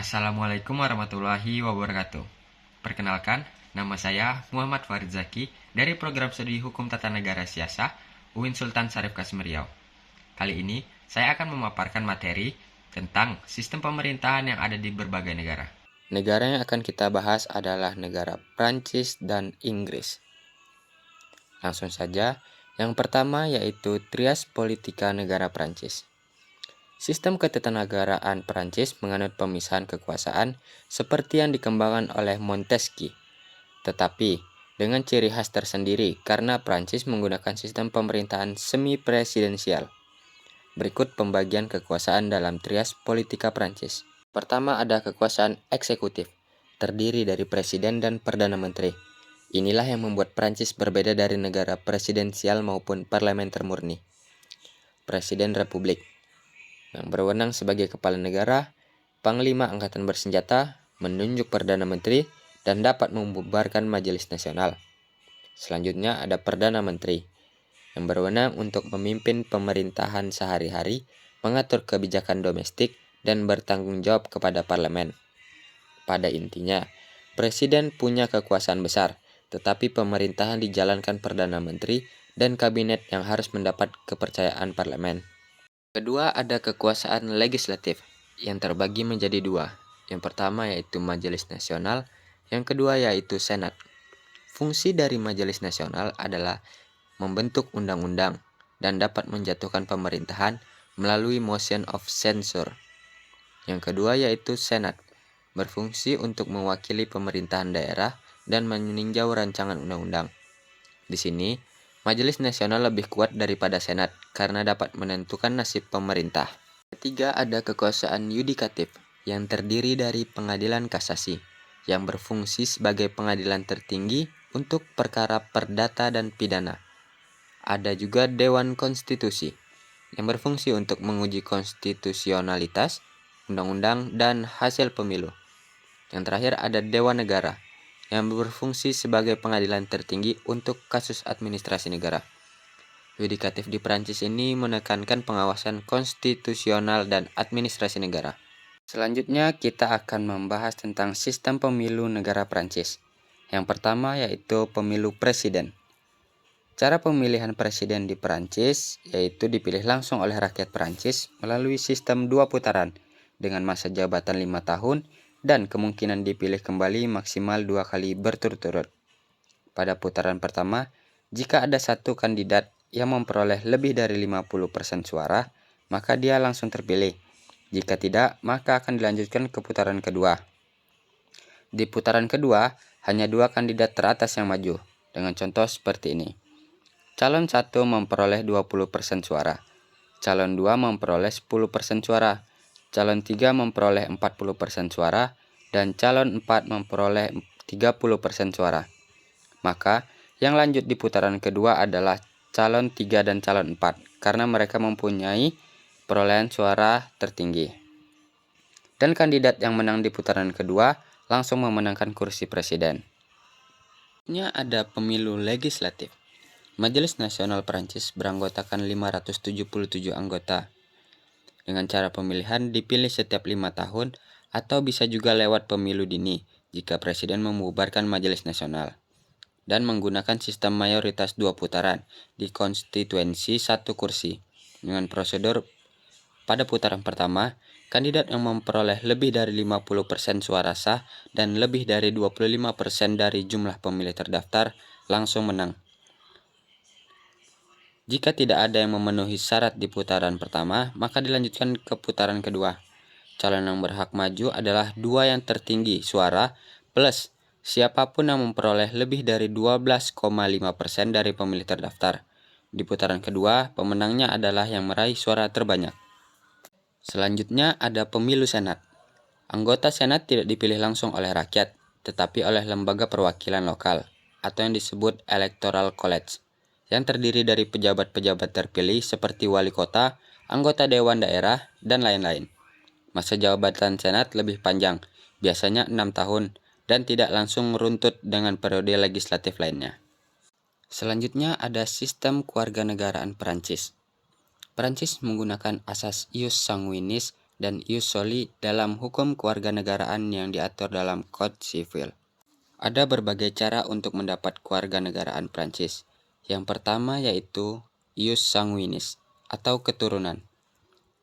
Assalamualaikum warahmatullahi wabarakatuh. Perkenalkan, nama saya Muhammad Farid Zaki dari program studi Hukum Tata Negara Siasah UIN Sultan Syarif Kasim Riau. Kali ini saya akan memaparkan materi tentang sistem pemerintahan yang ada di berbagai negara. Negara yang akan kita bahas adalah negara Prancis dan Inggris. Langsung saja, yang pertama yaitu Trias Politika Negara Prancis. Sistem ketatanegaraan Prancis menganut pemisahan kekuasaan seperti yang dikembangkan oleh Montesquieu, tetapi dengan ciri khas tersendiri karena Prancis menggunakan sistem pemerintahan semi-presidensial. Berikut pembagian kekuasaan dalam Trias Politika Prancis. Pertama ada kekuasaan eksekutif, terdiri dari presiden dan perdana menteri. Inilah yang membuat Prancis berbeda dari negara presidensial maupun parlementer murni. Presiden Republik, yang berwenang sebagai kepala negara, panglima angkatan bersenjata, menunjuk perdana menteri, dan dapat membubarkan majelis nasional. Selanjutnya ada perdana menteri, yang berwenang untuk memimpin pemerintahan sehari-hari, mengatur kebijakan domestik, dan bertanggung jawab kepada parlemen. Pada intinya, presiden punya kekuasaan besar, tetapi pemerintahan dijalankan perdana menteri dan kabinet yang harus mendapat kepercayaan parlemen. Kedua ada kekuasaan legislatif, yang terbagi menjadi dua. Yang pertama yaitu Majelis Nasional, yang kedua yaitu Senat. Fungsi dari Majelis Nasional adalah membentuk undang-undang dan dapat menjatuhkan pemerintahan melalui motion of censure. Yang kedua yaitu Senat, berfungsi untuk mewakili pemerintahan daerah dan meninjau rancangan undang-undang. Di sini, Majelis Nasional lebih kuat daripada Senat karena dapat menentukan nasib pemerintah. Ketiga ada kekuasaan yudikatif yang terdiri dari pengadilan kasasi yang berfungsi sebagai pengadilan tertinggi untuk perkara perdata dan pidana. Ada juga Dewan Konstitusi yang berfungsi untuk menguji konstitusionalitas, undang-undang, dan hasil pemilu. Yang terakhir ada Dewan Negara yang berfungsi sebagai pengadilan tertinggi untuk kasus administrasi negara. Yudikatif di Prancis ini menekankan pengawasan konstitusional dan administrasi negara. Selanjutnya kita akan membahas tentang sistem pemilu negara Prancis. Yang pertama yaitu pemilu presiden. Cara pemilihan presiden di Prancis yaitu dipilih langsung oleh rakyat Prancis melalui sistem 2 putaran dengan masa jabatan 5 tahun dan kemungkinan dipilih kembali maksimal 2 kali berturut-turut. Pada putaran pertama, jika ada satu kandidat yang memperoleh lebih dari 50% suara, maka dia langsung terpilih. Jika tidak, maka akan dilanjutkan ke putaran kedua. Di putaran kedua, hanya 2 kandidat teratas yang maju, dengan contoh seperti ini. Calon 1 memperoleh 20% suara, calon 2 memperoleh 10% suara, calon 3 memperoleh 40% suara, dan calon 4 memperoleh 30% suara. Maka, yang lanjut di putaran kedua adalah calon 3 dan calon 4, karena mereka mempunyai perolehan suara tertinggi. Dan kandidat yang menang di putaran kedua langsung memenangkan kursi presiden. Ini ada pemilu legislatif. Majelis Nasional Prancis beranggotakan 577 anggota. Dengan cara pemilihan dipilih setiap 5 tahun atau bisa juga lewat pemilu dini jika presiden membubarkan Majelis Nasional. Dan menggunakan sistem mayoritas 2 putaran di konstituensi 1 kursi. Dengan prosedur pada putaran pertama, kandidat yang memperoleh lebih dari 50% suara sah dan lebih dari 25% dari jumlah pemilih terdaftar langsung menang. Jika tidak ada yang memenuhi syarat di putaran pertama, maka dilanjutkan ke putaran kedua. Calon yang berhak maju adalah 2 yang tertinggi suara plus siapapun yang memperoleh lebih dari 12,5% dari pemilih terdaftar. Di putaran kedua, pemenangnya adalah yang meraih suara terbanyak. Selanjutnya ada pemilu senat. Anggota senat tidak dipilih langsung oleh rakyat, tetapi oleh lembaga perwakilan lokal atau yang disebut electoral college, yang terdiri dari pejabat-pejabat terpilih seperti wali kota, anggota dewan daerah, dan lain-lain. Masa jabatan senat lebih panjang, biasanya 6 tahun, dan tidak langsung meruntut dengan periode legislatif lainnya. Selanjutnya ada sistem kewarganegaraan Perancis. Perancis menggunakan asas ius sanguinis dan ius soli dalam hukum kewarganegaraan yang diatur dalam Code Sivil. Ada berbagai cara untuk mendapat kewarganegaraan Prancis. Yang pertama yaitu ius sanguinis atau keturunan,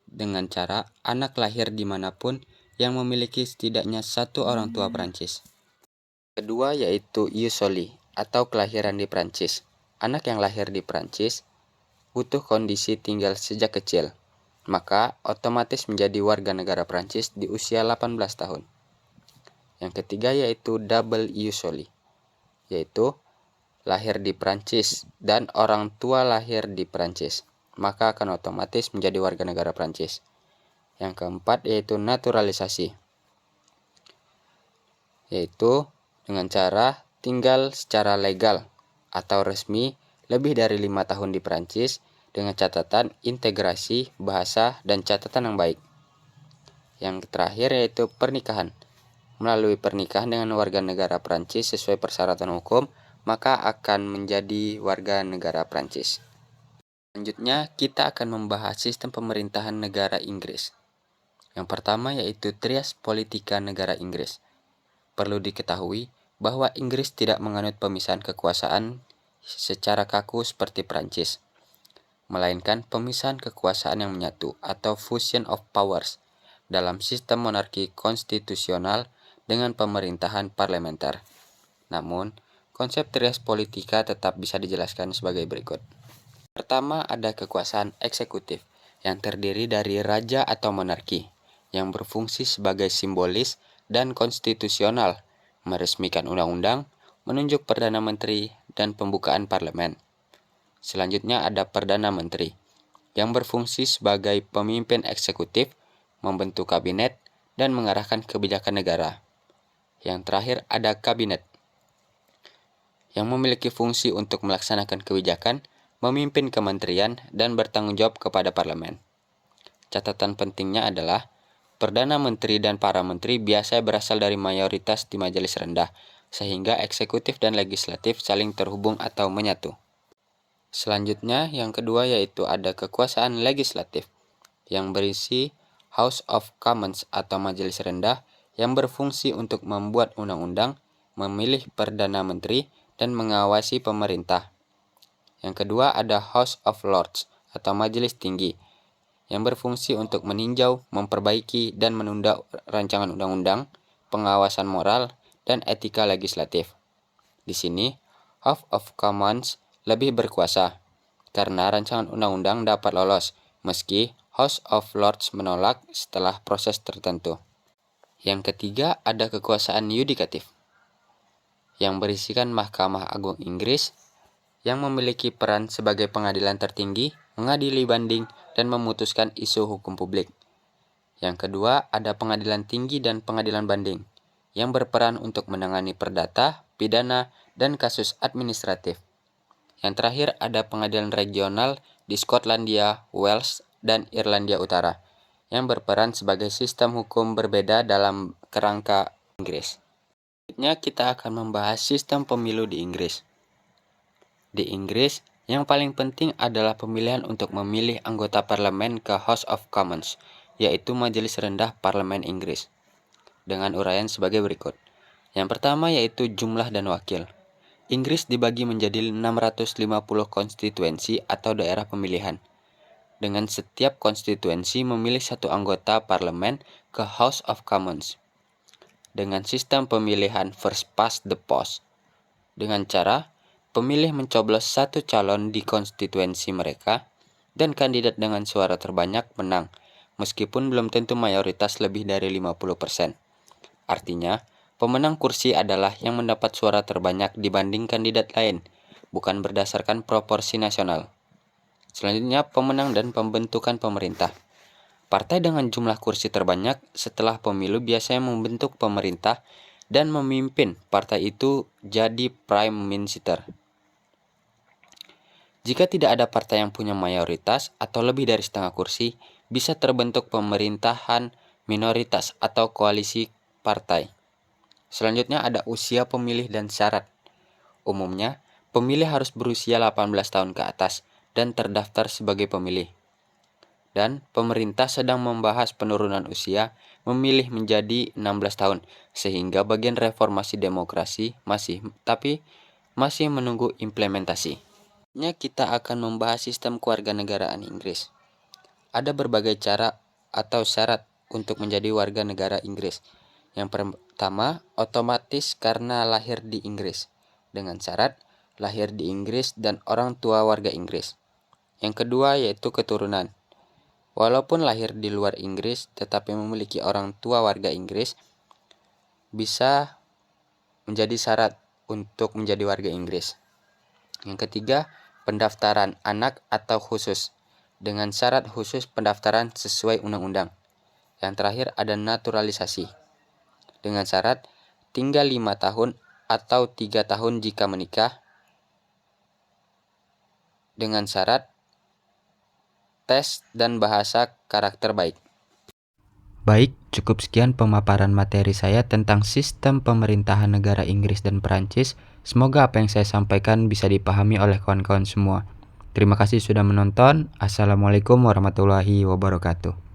dengan cara anak lahir dimanapun yang memiliki setidaknya satu orang tua Prancis. Kedua yaitu ius soli atau kelahiran di Prancis. Anak yang lahir di Prancis butuh kondisi tinggal sejak kecil, maka otomatis menjadi warga negara Prancis di usia 18 tahun. Yang ketiga yaitu double ius soli, yaitu lahir di Prancis dan orang tua lahir di Prancis, maka akan otomatis menjadi warga negara Prancis. Yang keempat yaitu naturalisasi, yaitu dengan cara tinggal secara legal atau resmi lebih dari 5 tahun di Prancis dengan catatan integrasi bahasa dan catatan yang baik. Yang terakhir yaitu pernikahan. Melalui pernikahan dengan warga negara Prancis sesuai persyaratan hukum, maka akan menjadi warga negara Prancis. Selanjutnya, kita akan membahas sistem pemerintahan negara Inggris. Yang pertama yaitu trias politika negara Inggris. Perlu diketahui bahwa Inggris tidak menganut pemisahan kekuasaan secara kaku seperti Prancis, melainkan pemisahan kekuasaan yang menyatu atau fusion of powers dalam sistem monarki konstitusional dengan pemerintahan parlementer. Namun, konsep trias politika tetap bisa dijelaskan sebagai berikut. Pertama, ada kekuasaan eksekutif yang terdiri dari raja atau monarki yang berfungsi sebagai simbolis dan konstitusional, meresmikan undang-undang, menunjuk Perdana Menteri, dan pembukaan parlemen. Selanjutnya ada Perdana Menteri yang berfungsi sebagai pemimpin eksekutif, membentuk kabinet, dan mengarahkan kebijakan negara. Yang terakhir ada kabinet yang memiliki fungsi untuk melaksanakan kebijakan, memimpin kementerian, dan bertanggung jawab kepada parlemen. Catatan pentingnya adalah Perdana Menteri dan para menteri biasa berasal dari mayoritas di majelis rendah, sehingga eksekutif dan legislatif saling terhubung atau menyatu. Selanjutnya, yang kedua yaitu ada kekuasaan legislatif, yang berisi House of Commons atau majelis rendah, yang berfungsi untuk membuat undang-undang, memilih Perdana Menteri, dan mengawasi pemerintah. Yang kedua ada House of Lords atau majelis tinggi, yang berfungsi untuk meninjau, memperbaiki, dan menunda rancangan undang-undang, pengawasan moral, dan etika legislatif. Di sini, House of Commons lebih berkuasa, karena rancangan undang-undang dapat lolos, meski House of Lords menolak setelah proses tertentu. Yang ketiga ada kekuasaan yudikatif, yang berisikan Mahkamah Agung Inggris, yang memiliki peran sebagai pengadilan tertinggi, mengadili banding, dan memutuskan isu hukum publik. Yang kedua, ada pengadilan tinggi dan pengadilan banding, yang berperan untuk menangani perdata, pidana, dan kasus administratif. Yang terakhir, ada pengadilan regional di Skotlandia, Wales, dan Irlandia Utara, yang berperan sebagai sistem hukum berbeda dalam kerangka Inggris. Selanjutnya, kita akan membahas sistem pemilu di Inggris. Di Inggris, yang paling penting adalah pemilihan untuk memilih anggota parlemen ke House of Commons, yaitu majelis rendah parlemen Inggris, dengan uraian sebagai berikut. Yang pertama yaitu jumlah dan wakil. Inggris dibagi menjadi 650 konstituensi atau daerah pemilihan, dengan setiap konstituensi memilih satu anggota parlemen ke House of Commons, dengan sistem pemilihan first past the post, dengan cara pemilih mencoblos satu calon di konstituensi mereka, dan kandidat dengan suara terbanyak menang, meskipun belum tentu mayoritas lebih dari 50%. Artinya, pemenang kursi adalah yang mendapat suara terbanyak dibanding kandidat lain, bukan berdasarkan proporsi nasional. Selanjutnya, pemenang dan pembentukan pemerintah. Partai dengan jumlah kursi terbanyak setelah pemilu biasanya membentuk pemerintah dan memimpin partai itu jadi Prime Minister. Jika tidak ada partai yang punya mayoritas atau lebih dari setengah kursi, bisa terbentuk pemerintahan minoritas atau koalisi partai. Selanjutnya ada usia pemilih dan syarat. Umumnya, pemilih harus berusia 18 tahun ke atas dan terdaftar sebagai pemilih. dan pemerintah sedang membahas penurunan usia memilih menjadi 16 tahun, sehingga bagian reformasi demokrasi masih menunggu implementasi. Kita akan membahas sistem kewarganegaraan Inggris. Ada berbagai cara atau syarat untuk menjadi warga negara Inggris. Yang pertama, otomatis karena lahir di Inggris, dengan syarat lahir di Inggris dan orang tua warga Inggris. Yang kedua yaitu keturunan. Walaupun lahir di luar Inggris tetapi memiliki orang tua warga Inggris, bisa menjadi syarat untuk menjadi warga Inggris. Yang ketiga, pendaftaran anak atau khusus, dengan syarat khusus pendaftaran sesuai undang-undang. Yang terakhir ada naturalisasi, dengan syarat tinggal 5 tahun atau 3 tahun jika menikah, dengan syarat tes dan bahasa karakter baik. Baik, cukup sekian pemaparan materi saya tentang sistem pemerintahan negara Inggris dan Perancis. Semoga apa yang saya sampaikan bisa dipahami oleh kawan-kawan semua. Terima kasih sudah menonton. Assalamualaikum warahmatullahi wabarakatuh.